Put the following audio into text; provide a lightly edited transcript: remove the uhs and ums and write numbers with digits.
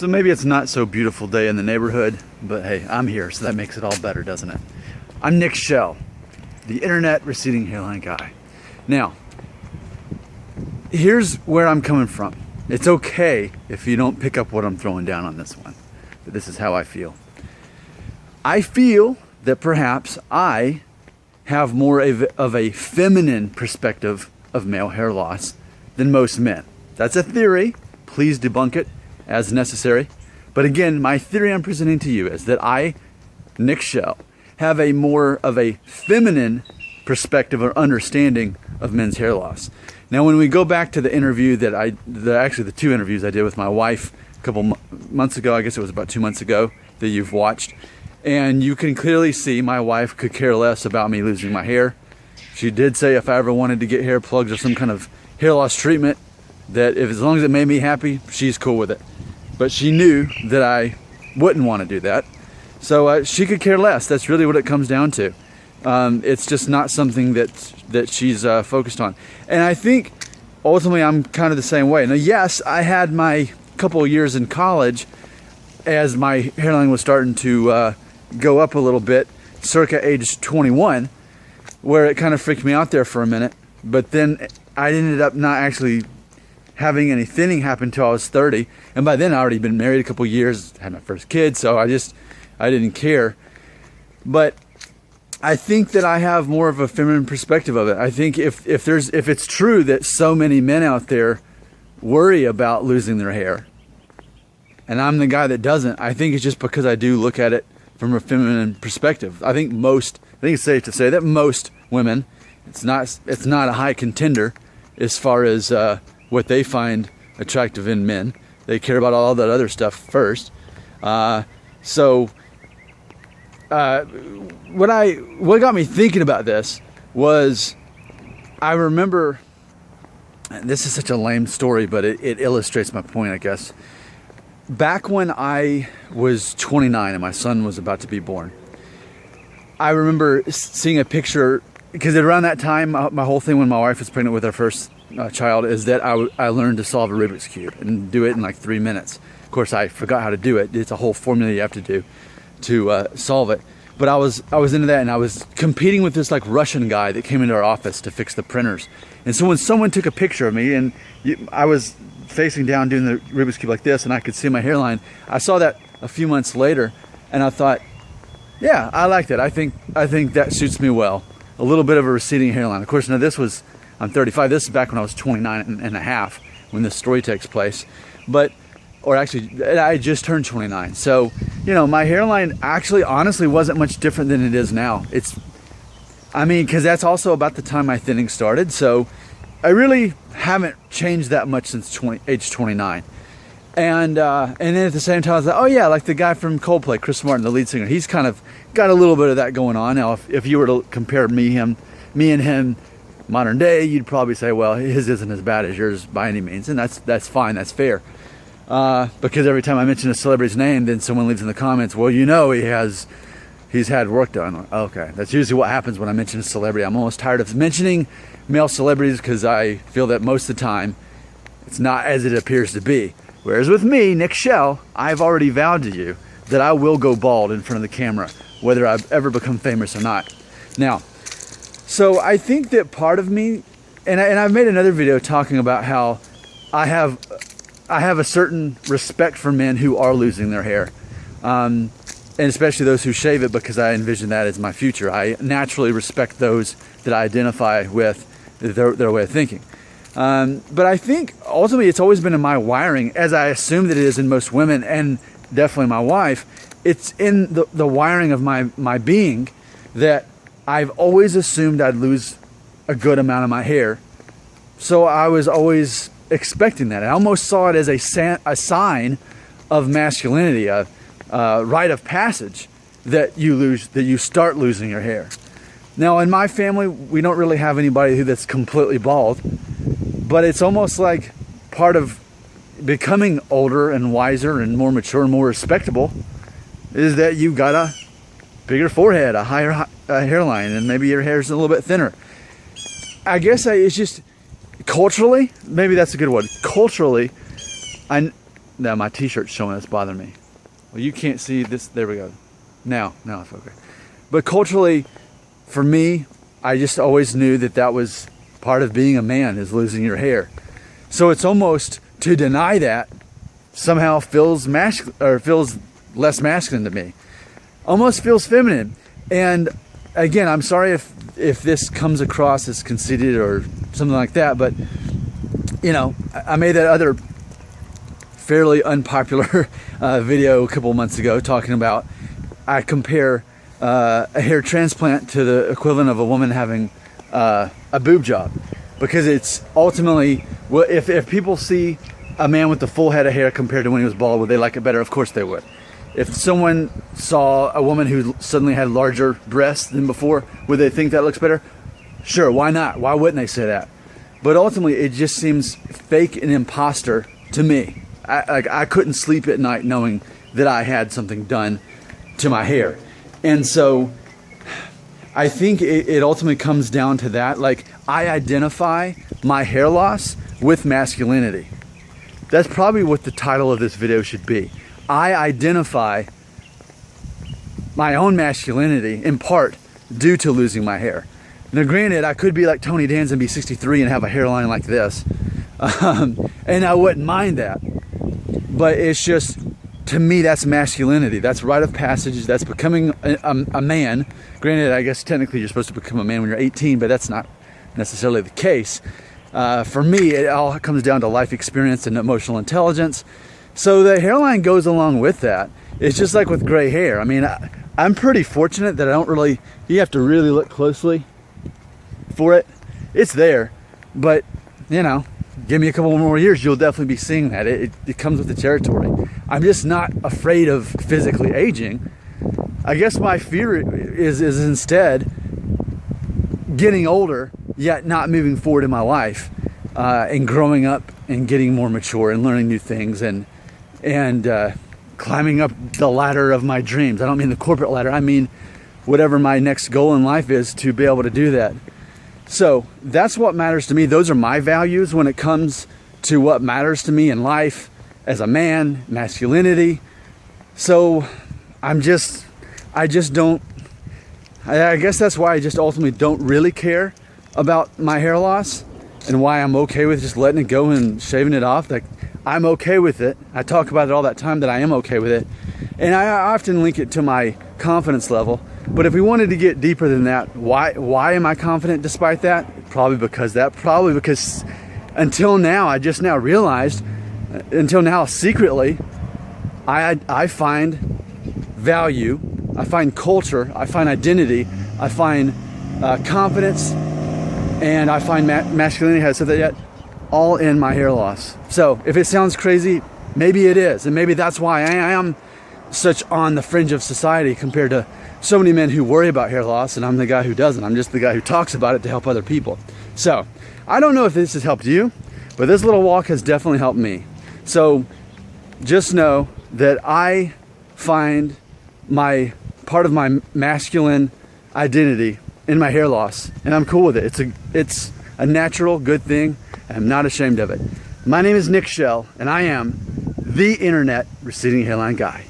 So maybe it's not so beautiful day in the neighborhood, but hey, I'm here, so that makes it all better, doesn't it? I'm Nick Shell, the internet receding hairline guy. Now, here's where I'm coming from. It's okay if you don't pick up what I'm throwing down on this one, but this is how I feel. I feel that perhaps I have more of a feminine perspective of male hair loss than most men. That's a theory. Please debunk it as necessary. But again, my theory I'm presenting to you is that I, Nick Shell, have a more of a feminine perspective or understanding of men's hair loss. Now, when we go back to the interview actually the two interviews I did with my wife a couple months ago, I guess it was about 2 months ago, that you've watched, and you can clearly see my wife could care less about me losing my hair. She did say if I ever wanted to get hair plugs or some kind of hair loss treatment, that if as long as it made me happy, she's cool with it. But she knew that I wouldn't want to do that. So she could care less. That's really what it comes down to. It's just not something that she's focused on. And I think ultimately I'm kind of the same way. Now, yes, I had my couple of years in college as my hairline was starting to go up a little bit, circa age 21, where it kind of freaked me out there for a minute. But then I ended up not actually having any thinning happen until I was 30. And by then I'd already been married a couple of years, had my first kid, so I didn't care. But I think that I have more of a feminine perspective of it. I think if it's true that so many men out there worry about losing their hair, and I'm the guy that doesn't, I think it's just because I do look at it from a feminine perspective. I think it's safe to say that most women, it's not a high contender as far as what they find attractive in men. They care about all that other stuff first. What got me thinking about this was, I remember, and this is such a lame story, but it illustrates my point, I guess. Back when I was 29 and my son was about to be born, I remember seeing a picture, because around that time, my whole thing when my wife was pregnant with our first child is that I learned to solve a Rubik's Cube and do it in like 3 minutes. Of course, I forgot how to do it. It's a whole formula you have to do to solve it. But I was into that, and I was competing with this like Russian guy that came into our office to fix the printers. And so when someone took a picture of me, and I was facing down doing the Rubik's Cube like this, and I could see my hairline, I saw that a few months later, and I thought, yeah, I like that. I think that suits me well. A little bit of a receding hairline. Of course, now I'm 35. This is back when I was 29 and a half when this story takes place. Or actually, I just turned 29. So, my hairline actually honestly wasn't much different than it is now. Because that's also about the time my thinning started. So I really haven't changed that much since age 29. And then at the same time, I was like, oh yeah, like the guy from Coldplay, Chris Martin, the lead singer. He's kind of got a little bit of that going on. Now, if you were to compare me and him modern day, you'd probably say, well, his isn't as bad as yours by any means. And that's fine, that's fair. Because every time I mention a celebrity's name, then someone leaves in the comments, well, he's had work done. Okay, that's usually what happens when I mention a celebrity. I'm almost tired of mentioning male celebrities because I feel that most of the time it's not as it appears to be. Whereas with me, Nick Shell, I've already vowed to you that I will go bald in front of the camera, whether I've ever become famous or not. Now, so I think that part of me, and I've made another video talking about how I have a certain respect for men who are losing their hair, and especially those who shave it, because I envision that as my future. I naturally respect those that I identify with their way of thinking. But I think ultimately it's always been in my wiring, as I assume that it is in most women, and definitely my wife. It's in the wiring of my being that I've always assumed I'd lose a good amount of my hair. So I was always expecting that. I almost saw it as a sign of masculinity, a rite of passage, that you start losing your hair. Now, in my family, we don't really have anybody that's completely bald, but it's almost like part of becoming older and wiser and more mature and more respectable is that you've got a bigger forehead, a higher hairline, and maybe your hair's a little bit thinner. I guess it's just culturally, maybe that's a good word. Culturally, that my t-shirt's showing that's bothering me. Well, you can't see this. There we go. Now it's okay. But culturally, for me, I just always knew that that was part of being a man, is losing your hair. So it's almost, to deny that somehow feels less masculine to me. Almost feels feminine. And again, I'm sorry if this comes across as conceited or something like that, but you know, I made that other fairly unpopular video a couple months ago talking about, I compare a hair transplant to the equivalent of a woman having a boob job, because it's ultimately, well, if people see a man with a full head of hair compared to when he was bald, would they like it better? Of course they would. If someone saw a woman who suddenly had larger breasts than before, would they think that looks better? Sure, why not? Why wouldn't they say that? But ultimately, it just seems fake and imposter to me. I couldn't sleep at night knowing that I had something done to my hair. And so I think it ultimately comes down to that. Like, I identify my hair loss with masculinity. That's probably what the title of this video should be. I identify my own masculinity in part due to losing my hair. Now granted, I could be like Tony Danza and be 63 and have a hairline like this, and I wouldn't mind that. But it's just, to me, that's masculinity. That's rite of passage. That's becoming a man. Granted, I guess technically you're supposed to become a man when you're 18, but that's not necessarily the case. For me, it all comes down to life experience and emotional intelligence. So the hairline goes along with that. It's just like with gray hair. I mean, I'm pretty fortunate that I don't really, you have to really look closely for it. It's there, but you know, give me a couple more years, you'll definitely be seeing that. It comes with the territory. I'm just not afraid of physically aging. I guess my fear is instead getting older, yet not moving forward in my life, and growing up and getting more mature and learning new things and climbing up the ladder of my dreams. I don't mean the corporate ladder. I mean whatever my next goal in life is, to be able to do that. So that's what matters to me. Those are my values when it comes to what matters to me in life as a man, masculinity. So I guess that's why I just ultimately don't really care about my hair loss, and why I'm okay with just letting it go and shaving it off. Like, I'm okay with it. I talk about it all that time that I am okay with it. And I often link it to my confidence level. But if we wanted to get deeper than that, why am I confident despite that? Probably because until now, I just now realized, until now secretly, I find value, I find culture, I find identity, I find confidence, and I find masculinity, has said that yet, all in my hair loss. So if it sounds crazy, maybe it is. And maybe that's why I am such on the fringe of society compared to so many men who worry about hair loss, and I'm the guy who doesn't. I'm just the guy who talks about it to help other people. So I don't know if this has helped you, but this little walk has definitely helped me. So just know that I find part of my masculine identity in my hair loss, and I'm cool with it. It's a natural, good thing, and I'm not ashamed of it. My name is Nick Shell, and I am the internet receding hairline guy.